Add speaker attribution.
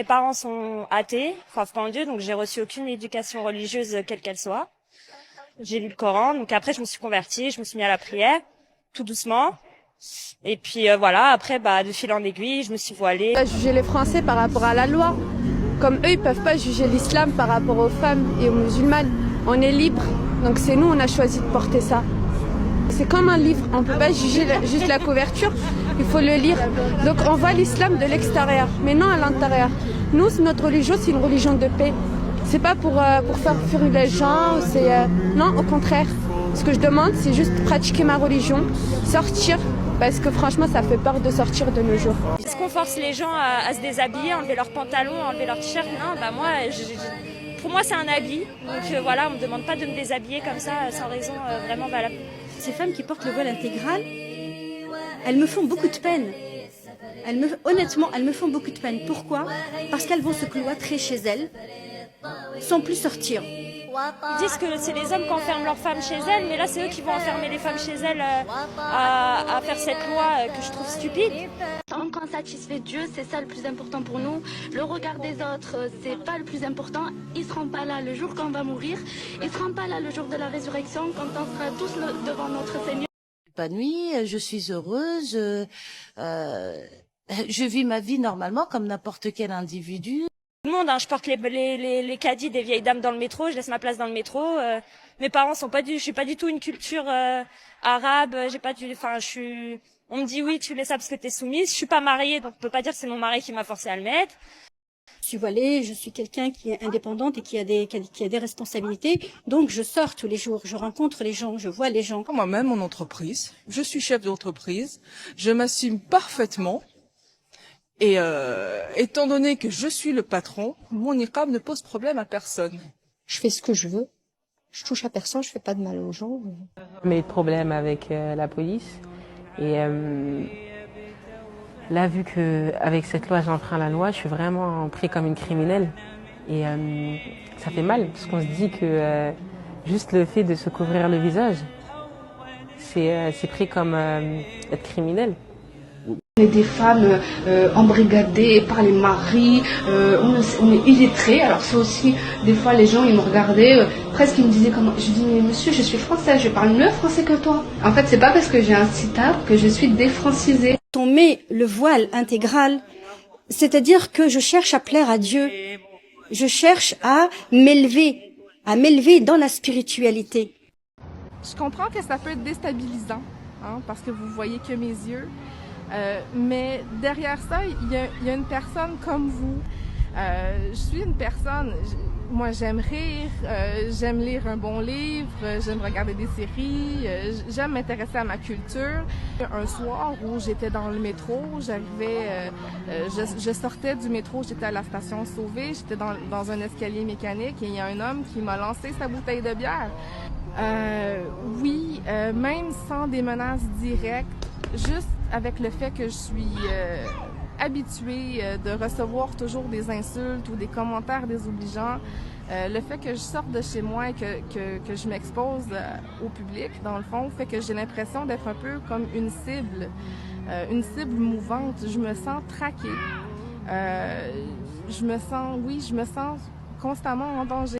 Speaker 1: Mes parents sont athées, croient pas en Dieu, donc j'ai reçu aucune éducation religieuse, quelle qu'elle soit. J'ai lu le Coran, donc après je me suis convertie, je me suis mis à la prière, tout doucement. Et puis voilà, après de fil en aiguille, je me suis voilée.
Speaker 2: Juger les Français par rapport à la loi, comme eux ils peuvent pas juger l'islam par rapport aux femmes et aux musulmanes. On est libre, donc c'est nous on a choisi de porter ça. C'est comme un livre, on peut pas juger juste la couverture, il faut le lire. Donc on voit l'islam de l'extérieur, mais non à l'intérieur. Nous, notre religion, c'est une religion de paix. C'est pas pour faire fuir les gens, non, au contraire. Ce que je demande, c'est juste pratiquer ma religion, sortir, parce que franchement, ça fait peur de sortir de nos jours.
Speaker 1: Est-ce qu'on force les gens à se déshabiller, enlever leurs pantalons, enlever leurs t-shirts? Non, moi, pour moi, c'est un habit. Donc voilà, on me demande pas de me déshabiller comme ça, sans raison vraiment valable.
Speaker 3: Ces femmes qui portent le voile intégral, elles me font beaucoup de peine. Honnêtement, elles me font beaucoup de peine. Pourquoi? Parce qu'elles vont se cloîtrer chez elles, sans plus sortir.
Speaker 1: Ils disent que c'est les hommes qui enferment leurs femmes chez elles, mais là c'est eux qui vont enfermer les femmes chez elles à faire cette loi que je trouve stupide.
Speaker 4: Tant qu'on satisfait Dieu, c'est ça le plus important pour nous. Le regard des autres, c'est pas le plus important. Ils seront pas là le jour qu'on va mourir. Ils seront pas là le jour de la résurrection, quand on sera tous devant notre Seigneur.
Speaker 5: Épanouie, je suis heureuse, je vis ma vie normalement comme n'importe quel individu.
Speaker 1: Tout le monde, je porte les caddies des vieilles dames dans le métro, je laisse ma place dans le métro. Mes parents je suis pas du tout une culture arabe, on me dit oui, tu mets ça parce que t'es soumise. Je suis pas mariée, donc on peut pas dire que c'est mon mari qui m'a forcé à le mettre.
Speaker 3: Je suis voilée, je suis quelqu'un qui est indépendante et qui a des responsabilités. Donc je sors tous les jours, je rencontre les gens, je vois les gens.
Speaker 6: Moi-même, mon entreprise, je suis chef d'entreprise, je m'assume parfaitement. Et étant donné que je suis le patron, mon niqab ne pose problème à personne.
Speaker 7: Je fais ce que je veux, je touche à personne, je fais pas de mal aux gens.
Speaker 8: Mais de problème avec la police. Et là, vu que avec cette loi, j'enfreins la loi, je suis vraiment pris comme une criminelle. Et ça fait mal, parce qu'on se dit que juste le fait de se couvrir le visage, c'est pris comme être criminel.
Speaker 9: On est des femmes embrigadées par les maris, on est illettrés. Alors ça aussi, des fois les gens ils me regardaient, presque ils me disaient comment. Je dis mais monsieur, je suis française, je parle mieux français que toi. En fait c'est pas parce que j'ai un sitab que je suis défrancisée.
Speaker 3: On met le voile intégral, c'est-à-dire que je cherche à plaire à Dieu, je cherche à m'élever dans la spiritualité.
Speaker 2: Je comprends que ça peut être déstabilisant, parce que vous voyez que mes yeux. Mais derrière ça, il y a une personne comme vous. Je suis une personne, moi j'aime rire, j'aime lire un bon livre, j'aime regarder des séries, j'aime m'intéresser à ma culture. Un soir où j'étais dans le métro, je sortais du métro, j'étais à la station Sauvé, j'étais dans un escalier mécanique et il y a un homme qui m'a lancé sa bouteille de bière. Oui, même sans des menaces directes, juste avec le fait que je suis habituée de recevoir toujours des insultes ou des commentaires désobligeants, le fait que je sorte de chez moi et que je m'expose au public, dans le fond, fait que j'ai l'impression d'être un peu comme une cible mouvante. Je me sens traquée. Je me sens constamment en danger.